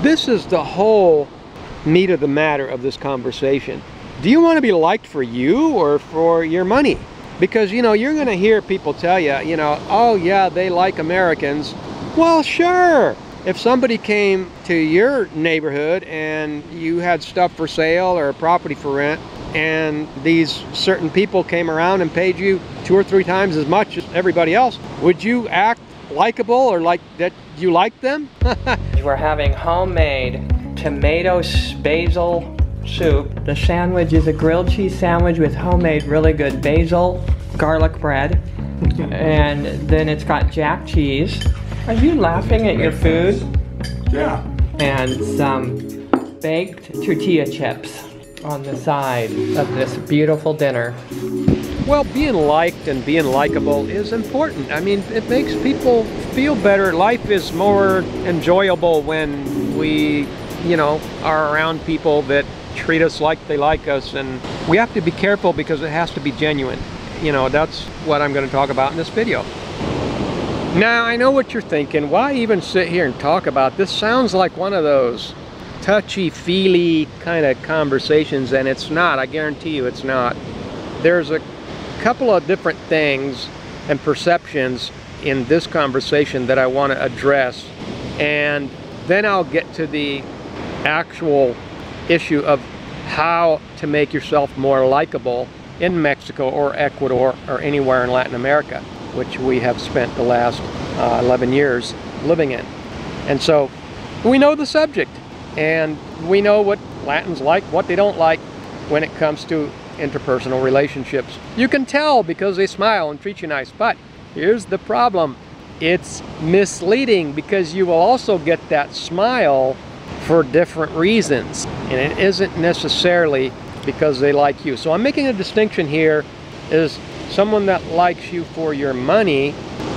This is the whole meat of the matter of this conversation. Do you want to be liked for you or for your money? Because, you know, you're going to hear people tell you, you know, oh yeah, they like Americans. Well, sure. If somebody came to your neighborhood and you had stuff for sale or property for rent, and these certain people came around and paid you 2 or 3 times as much as everybody else, would you act likable or like that you like them? We're having homemade tomato basil soup. The sandwich is a grilled cheese sandwich with homemade really good basil garlic bread. And then it's got jack cheese. Are you laughing at your food? Yeah. And some baked tortilla chips on the side of this beautiful dinner. Well, being liked and being likable is important. I mean, it makes people feel better. Life is more enjoyable when we, you know, are around people that treat us like they like us. And we have to be careful because it has to be genuine. You know, that's what I'm going to talk about in this video. Now, I know what you're thinking. Why even sit here and talk about this? Sounds like one of those touchy-feely kind of conversations, and it's not. I guarantee you it's not. There's a couple of different things and perceptions in this conversation that I want to address, and then I'll get to the actual issue of how to make yourself more likable in Mexico or Ecuador or anywhere in Latin America, which we have spent the last 11 years living in. And so we know the subject, and we know what Latins like, what they don't like when it comes to interpersonal relationships. You can tell because they smile and treat you nice, but here's the problem. It's misleading because you will also get that smile for different reasons, and it isn't necessarily because they like you. So I'm making a distinction here is someone that likes you for your money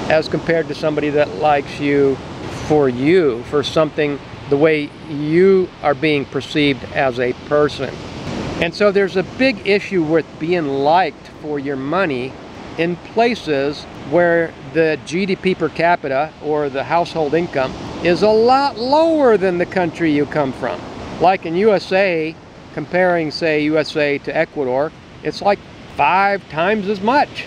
as compared to somebody that likes you, for something, the way you are being perceived as a person. And so there's a big issue with being liked for your money in places where the GDP per capita or the household income is a lot lower than the country you come from. Like in USA, comparing say USA to Ecuador, it's like 5 times as much.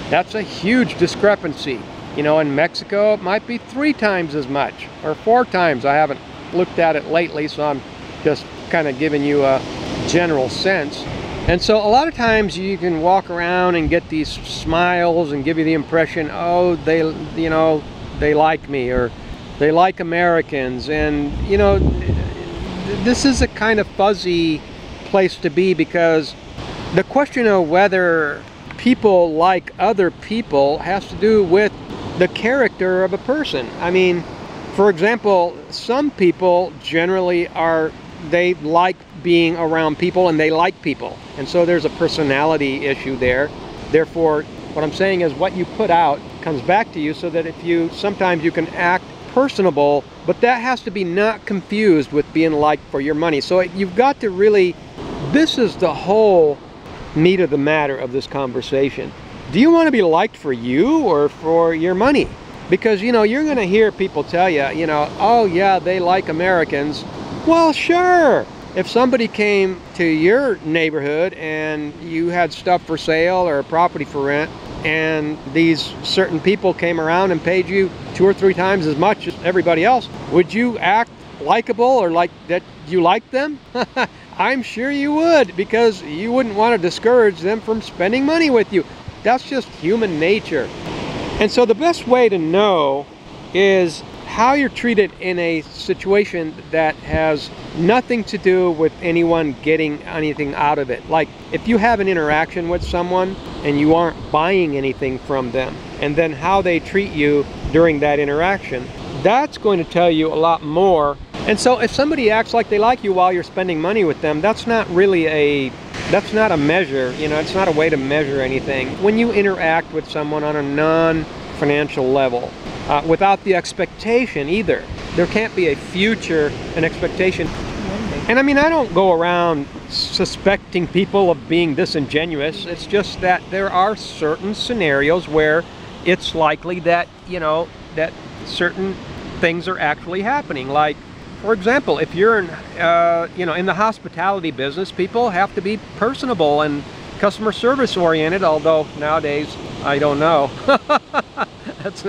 That's a huge discrepancy. You know, in Mexico, it might be 3 times as much or 4 times. I haven't looked at it lately, so I'm just kind of giving you a general sense. And so a lot of times you can walk around and get these smiles and give you the impression, oh, they, you know, they like me or they like Americans. And, you know, this is a kind of fuzzy place to be, because the question of whether people like other people has to do with the character of a person. I mean, for example, some people generally they like being around people and they like people. And so there's a personality issue there. Therefore, what I'm saying is what you put out comes back to you, so that sometimes you can act personable, but that has to be not confused with being liked for your money. So you've got to really, this is the whole meat of the matter of this conversation. Do you want to be liked for you or for your money? Because, you know, you're going to hear people tell you, you know, oh yeah, they like Americans. Well, sure. If somebody came to your neighborhood and you had stuff for sale or property for rent, and these certain people came around and paid you 2 or 3 times as much as everybody else, would you act likable or like that you like them? I'm sure you would, because you wouldn't want to discourage them from spending money with you. That's just human nature. And so the best way to know is how you're treated in a situation that has nothing to do with anyone getting anything out of it. Like if you have an interaction with someone and you aren't buying anything from them, and then how they treat you during that interaction, that's going to tell you a lot more. And so if somebody acts like they like you while you're spending money with them, that's not really that's not a measure, you know, it's not a way to measure anything. When you interact with someone on a non-financial level, without the expectation either, there can't be an expectation. And I mean, I don't go around suspecting people of being disingenuous. It's just that there are certain scenarios where it's likely that, you know, that certain things are actually happening. Like for example, if you're in, you know, in the hospitality business, people have to be personable and customer service oriented, although nowadays, I don't know. That's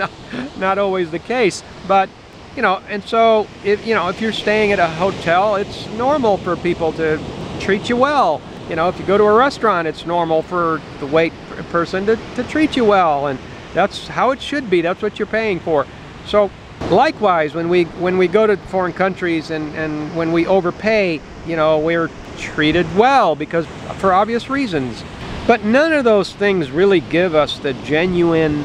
not always the case. But, you know, and so, if you're staying at a hotel, it's normal for people to treat you well. You know, if you go to a restaurant, it's normal for the wait person to treat you well, and that's how it should be. That's what you're paying for. So likewise, when we go to foreign countries and when we overpay, you know, we're treated well because for obvious reasons. But none of those things really give us the genuine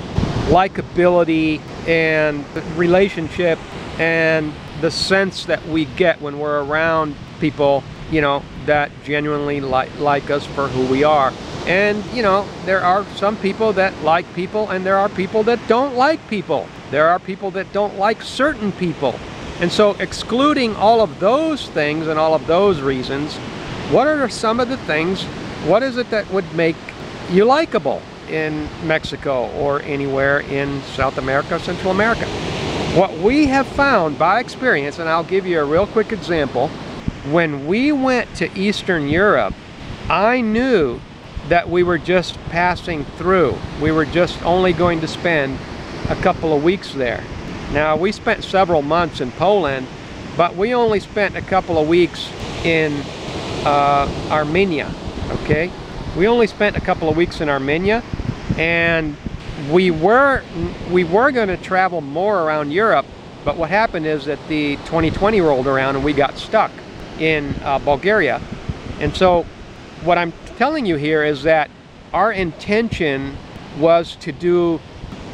likability and relationship and the sense that we get when we're around people, you know, that genuinely like us for who we are. And, you know, there are some people that like people, and there are people that don't like people. There are people that don't like certain people. And so, excluding all of those things and all of those reasons, what are some of the things, what is it that would make you likable in Mexico or anywhere in South America, Central America? What we have found by experience, and I'll give you a real quick example. When we went to Eastern Europe, I knew that we were just passing through. We were just only going to spend a couple of weeks there. Now, we spent several months in Poland, but we only spent a couple of weeks in Armenia, okay? We only spent a couple of weeks in Armenia, and we were going to travel more around Europe, but what happened is that the 2020 rolled around and we got stuck in Bulgaria. And so what I'm telling you here is that our intention was to do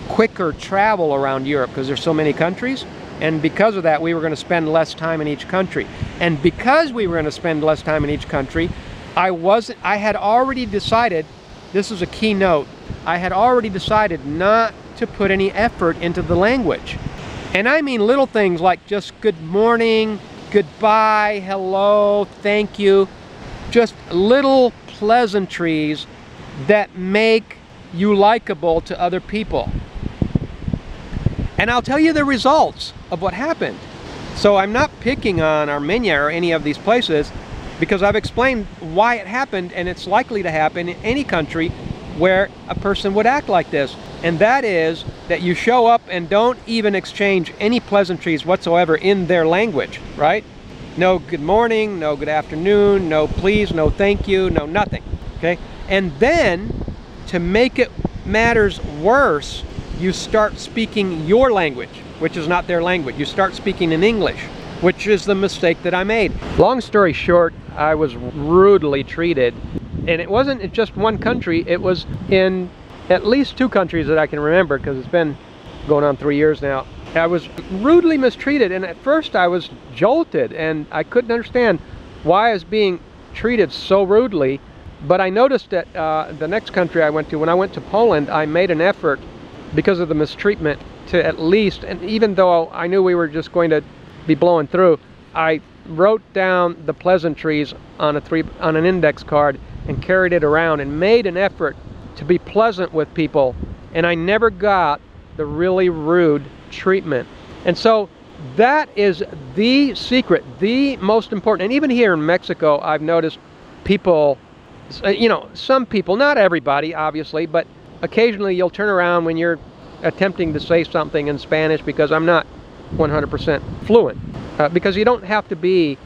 quicker travel around Europe because there's so many countries, and because of that we were going to spend less time in each country. And because we were going to spend less time in each country, I had already decided, this is a key note, I had already decided not to put any effort into the language. And I mean little things like just good morning, goodbye, hello, thank you. Just little pleasantries that make you likable to other people. And I'll tell you the results of what happened. So I'm not picking on Armenia or any of these places because I've explained why it happened, and it's likely to happen in any country where a person would act like this. And that is that you show up and don't even exchange any pleasantries whatsoever in their language, right? No good morning, no good afternoon, no please, no thank you, no nothing, okay? And then, to make it matters worse, you start speaking your language, which is not their language. You start speaking in English, which is the mistake that I made. Long story short, I was rudely treated, and it wasn't in just one country, it was in at least 2 countries that I can remember, because it's been going on 3 years now. I was rudely mistreated, and at first I was jolted, and I couldn't understand why I was being treated so rudely. But I noticed that the next country I went to, when I went to Poland, I made an effort, because of the mistreatment, to at least, and even though I knew we were just going to be blowing through, I wrote down the pleasantries on an index card and carried it around and made an effort to be pleasant with people, and I never got the really rude treatment. And so that is the secret, the most important. And even here in Mexico, I've noticed people, you know, some people, not everybody obviously, but occasionally you'll turn around when you're attempting to say something in Spanish, because I'm not 100% fluent, because you don't have to be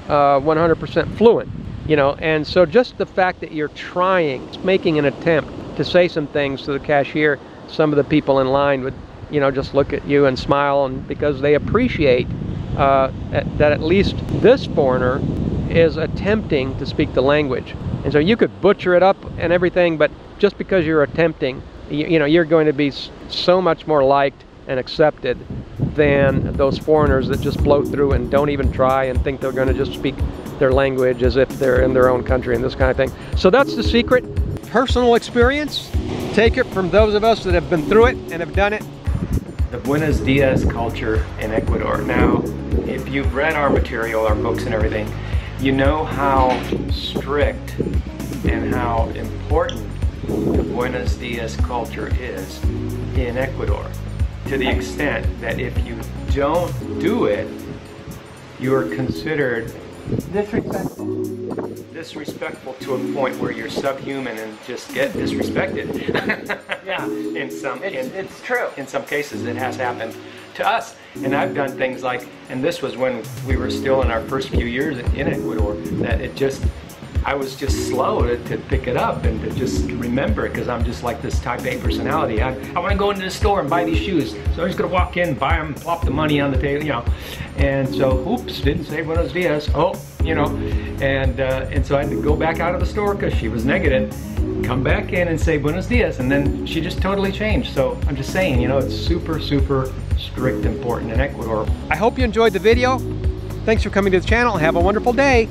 100% fluent, you know. And so just the fact that you're trying, making an attempt to say some things to the cashier, some of the people in line would, you know, just look at you and smile, and because they appreciate that at least this foreigner is attempting to speak the language. And so you could butcher it up and everything, but just because you're attempting, you know, you're going to be so much more liked and accepted than those foreigners that just blow through and don't even try and think they're going to just speak their language as if they're in their own country and this kind of thing. So that's the secret. Personal experience. Take it from those of us that have been through it and have done it. The Buenos Dias culture in Ecuador. Now, if you've read our material, our books and everything, you know how strict and how important the Buenos Dias culture is in Ecuador, to the extent that if you don't do it, you are considered disrespectful to a point where you're subhuman and just get disrespected. Yeah, it's true. In some cases, it has happened to us, and I've done things like, and this was when we were still in our first few years in Ecuador, that I was just slow to pick it up and to just remember it, because I'm just like this type A personality. I want to go into the store and buy these shoes, so I'm just gonna walk in, buy them, plop the money on the table, you know. And so, oops, didn't say buenos dias. Oh, you know, and so I had to go back out of the store because she was negative. Come back in and say buenos dias, and then she just totally changed. So I'm just saying, you know, it's super, super strict, important in Ecuador. I hope you enjoyed the video. Thanks for coming to the channel. Have a wonderful day.